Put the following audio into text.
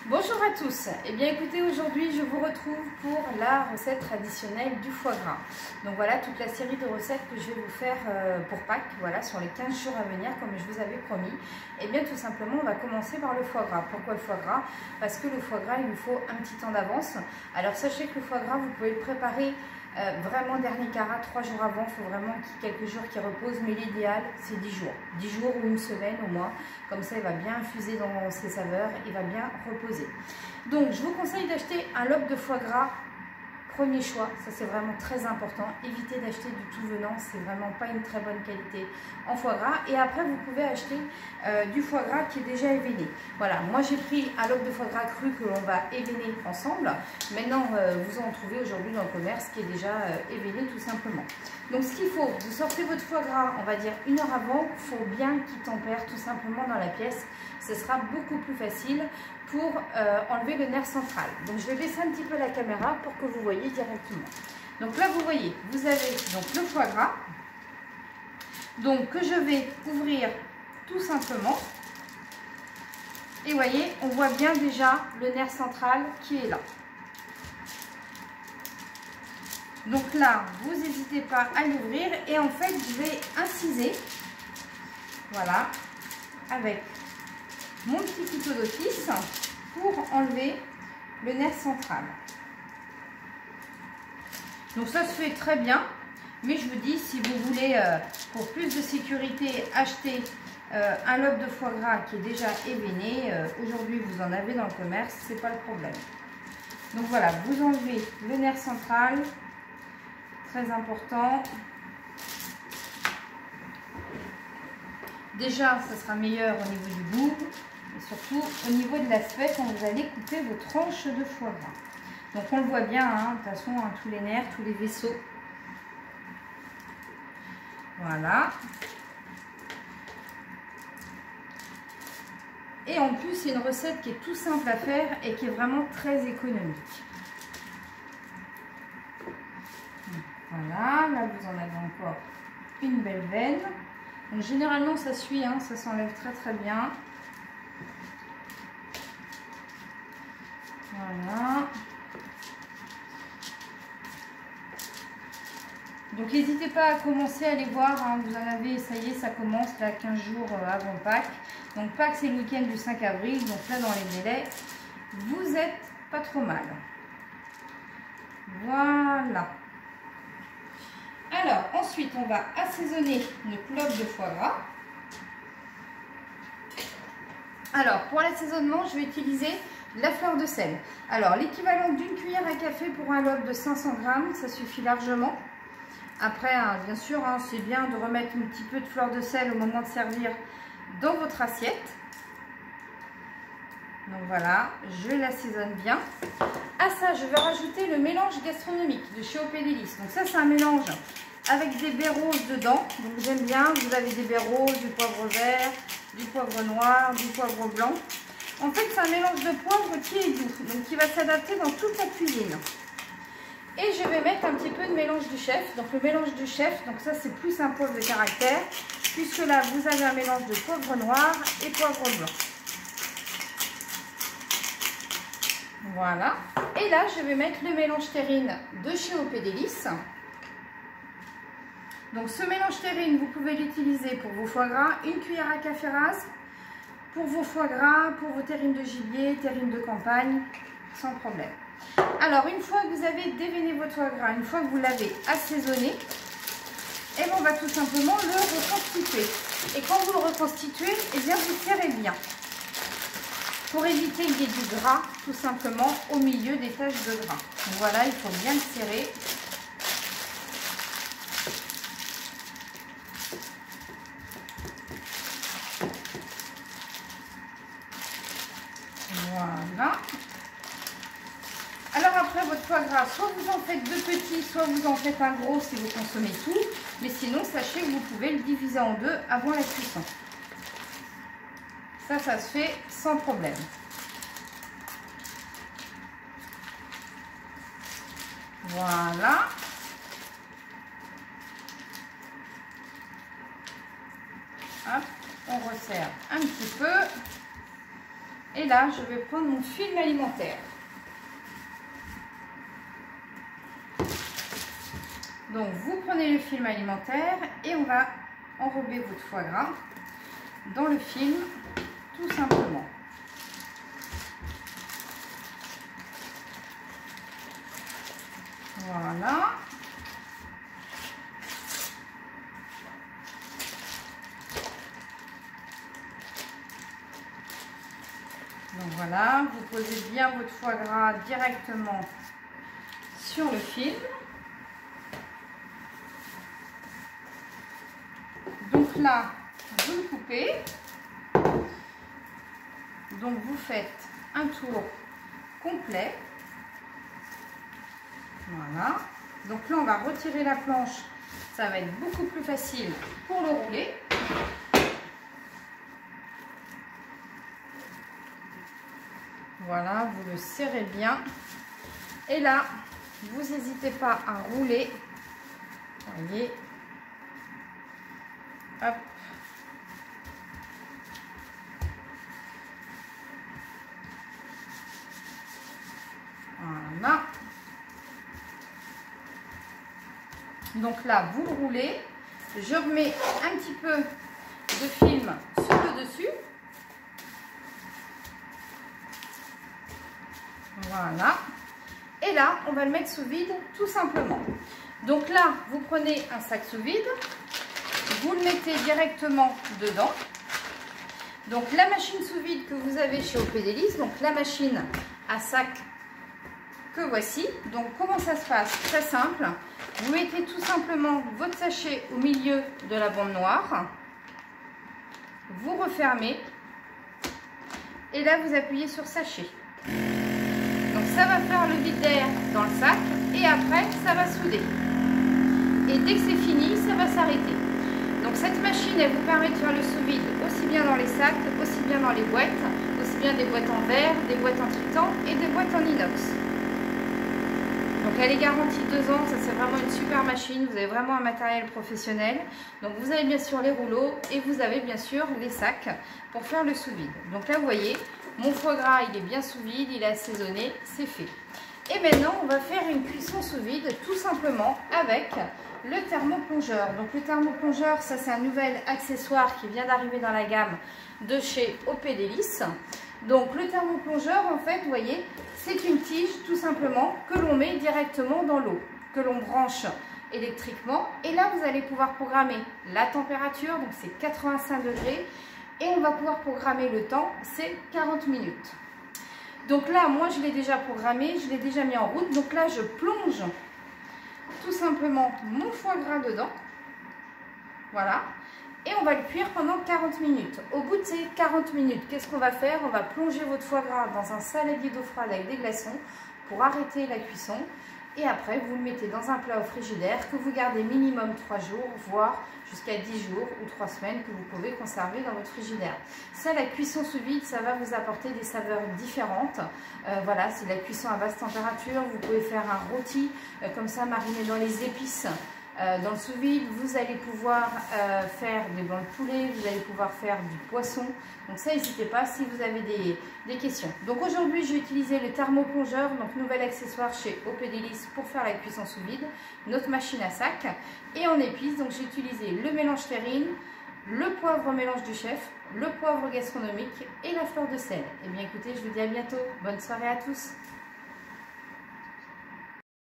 Bonjour à tous, et bien écoutez, aujourd'hui je vous retrouve pour la recette traditionnelle du foie gras. Donc voilà toute la série de recettes que je vais vous faire pour Pâques, voilà, sur les 15 jours à venir comme je vous avais promis. Et bien tout simplement on va commencer par le foie gras. Pourquoi le foie gras? Parce que le foie gras il nous faut un petit temps d'avance. Alors sachez que le foie gras vous pouvez le préparer vraiment dernier carat, 3 jours avant, il faut vraiment qu'il y ait quelques jours qui reposent, mais l'idéal c'est 10 jours. 10 jours ou une semaine au moins, comme ça il va bien infuser dans ses saveurs, il va bien reposer. Donc je vous conseille d'acheter un lobe de foie gras, premier choix, ça c'est vraiment très important. Évitez d'acheter du tout venant, c'est vraiment pas une très bonne qualité en foie gras. Et après vous pouvez acheter du foie gras qui est déjà événé. Voilà, moi j'ai pris un lobe de foie gras cru que l'on va événer ensemble. Maintenant vous en trouvez aujourd'hui dans le commerce qui est déjà événé tout simplement. Donc ce qu'il faut, vous sortez votre foie gras, on va dire 1 heure avant, il faut bien qu'il tempère tout simplement dans la pièce. Ce sera beaucoup plus facile pour enlever le nerf central. Donc je vais baisser un petit peu la caméra pour que vous voyez directement. Donc là vous voyez, vous avez donc le foie gras, donc que je vais ouvrir tout simplement. Et vous voyez, on voit bien déjà le nerf central qui est là. Donc là, vous n'hésitez pas à l'ouvrir et en fait, je vais inciser, voilà, avec mon petit couteau d'office pour enlever le nerf central. Donc ça se fait très bien, mais je vous dis, si vous voulez, pour plus de sécurité, acheter un lobe de foie gras qui est déjà événé, aujourd'hui vous en avez dans le commerce, c'est pas le problème. Donc voilà, vous enlevez le nerf central. Très important. Déjà, ça sera meilleur au niveau du goût et surtout au niveau de l'aspect quand vous allez couper vos tranches de foie gras. Donc on le voit bien, hein, de toute façon, hein, tous les nerfs, tous les vaisseaux. Voilà. Et en plus, c'est une recette qui est tout simple à faire et qui est vraiment très économique. Voilà, là vous en avez encore une belle veine. Donc généralement ça suit, hein, ça s'enlève très très bien. Voilà. Donc n'hésitez pas à commencer à aller voir, hein, vous en avez, ça y est, ça commence là 15 jours avant Pâques. Donc Pâques c'est le week-end du 5 avril, donc là dans les délais, vous êtes pas trop mal. Voilà. Alors, ensuite, on va assaisonner notre lobe de foie gras. Alors, pour l'assaisonnement, je vais utiliser la fleur de sel. Alors, l'équivalent d'une cuillère à café pour un lobe de 500 grammes, ça suffit largement. Après, hein, bien sûr, hein, c'est bien de remettre un petit peu de fleur de sel au moment de servir dans votre assiette. Donc voilà, je l'assaisonne bien. À ça, je vais rajouter le mélange gastronomique de chez OP Délices. Donc ça, c'est un mélange avec des baies roses dedans. Donc j'aime bien, vous avez des baies roses, du poivre vert, du poivre noir, du poivre blanc. En fait, c'est un mélange de poivre qui est doux, donc qui va s'adapter dans toute la cuisine. Et je vais mettre un petit peu de mélange du chef. Donc le mélange du chef, donc ça c'est plus un poivre de caractère, puisque là vous avez un mélange de poivre noir et poivre blanc. Voilà. Et là, je vais mettre le mélange terrine de chez OP Délices. Donc, ce mélange terrine, vous pouvez l'utiliser pour vos foie gras, une cuillère à café rase, pour vos foie gras, pour vos terrines de gibier, terrines de campagne, sans problème. Alors, une fois que vous avez déveiné votre foie gras, une fois que vous l'avez assaisonné, et on va tout simplement le reconstituer. Et quand vous le reconstituez, eh bien, vous serrez bien. Pour éviter qu'il y ait du gras, tout simplement, au milieu des taches de gras. Donc voilà, il faut bien le serrer. Voilà. Alors après, votre foie gras, soit vous en faites 2 petits, soit vous en faites un gros si vous consommez tout. Mais sinon, sachez que vous pouvez le diviser en 2 avant la cuisson. Ça se fait sans problème. Voilà. Hop, on resserre un petit peu. Et là, je vais prendre mon film alimentaire. Donc, vous prenez le film alimentaire et on va enrober votre foie gras dans le film, tout simplement. Voilà. Donc voilà, vous posez bien votre foie gras directement sur le film. Donc là, vous le coupez. Donc vous faites un tour complet. Voilà. Donc là, on va retirer la planche. Ça va être beaucoup plus facile pour le rouler. Voilà, vous le serrez bien. Et là, vous n'hésitez pas à rouler. Voyez. Hop. Voilà. Donc là, vous le roulez. Je remets un petit peu de film sur le dessus. Voilà. Et là, on va le mettre sous vide tout simplement. Donc là, vous prenez un sac sous vide. Vous le mettez directement dedans. Donc la machine sous vide que vous avez chez OP Délices, donc la machine à sac que voici. Donc comment ça se passe? Très simple. Vous mettez tout simplement votre sachet au milieu de la bande noire. Vous refermez. Et là, vous appuyez sur sachet. Donc ça va faire le vide d'air dans le sac. Et après, ça va souder. Et dès que c'est fini, ça va s'arrêter. Donc cette machine, elle vous permet de faire le sous-vide aussi bien dans les sacs, aussi bien dans les boîtes, aussi bien des boîtes en verre, des boîtes en titan et des boîtes en inox. Donc elle est garantie 2 ans, ça c'est vraiment une super machine, vous avez vraiment un matériel professionnel. Donc vous avez bien sûr les rouleaux et vous avez bien sûr les sacs pour faire le sous-vide. Donc là vous voyez, mon foie gras il est bien sous vide, il est assaisonné, c'est fait. Et maintenant on va faire une cuisson sous vide tout simplement avec le thermoplongeur. Donc le thermoplongeur, ça c'est un nouvel accessoire qui vient d'arriver dans la gamme de chez OP Délices. Donc le thermoplongeur en fait, vous voyez, c'est une tige tout simplement que l'on met directement dans l'eau, que l'on branche électriquement. Et là vous allez pouvoir programmer la température, donc c'est 85 degrés. Et on va pouvoir programmer le temps, c'est 40 minutes. Donc là, moi je l'ai déjà programmé, je l'ai déjà mis en route. Donc là je plonge tout simplement mon foie gras dedans. Voilà. Et on va le cuire pendant 40 minutes. Au bout de ces 40 minutes, qu'est-ce qu'on va faire? On va plonger votre foie gras dans un saladier d'eau froide avec des glaçons pour arrêter la cuisson. Et après, vous le mettez dans un plat au frigidaire que vous gardez minimum 3 jours, voire jusqu'à 10 jours ou 3 semaines que vous pouvez conserver dans votre frigidaire. Ça, la cuisson sous vide, ça va vous apporter des saveurs différentes. Voilà, c'est la cuisson à basse température. Vous pouvez faire un rôti comme ça, mariné dans les épices. Dans le sous-vide, vous allez pouvoir faire des blancs de poulet, vous allez pouvoir faire du poisson. Donc ça, n'hésitez pas si vous avez des questions. Donc aujourd'hui, j'ai utilisé le thermoplongeur, donc nouvel accessoire chez OP Délices pour faire la cuisson sous-vide, notre machine à sac. Et en épices, donc j'ai utilisé le mélange terrine, le poivre mélange du chef, le poivre gastronomique et la fleur de sel. Et bien écoutez, je vous dis à bientôt. Bonne soirée à tous.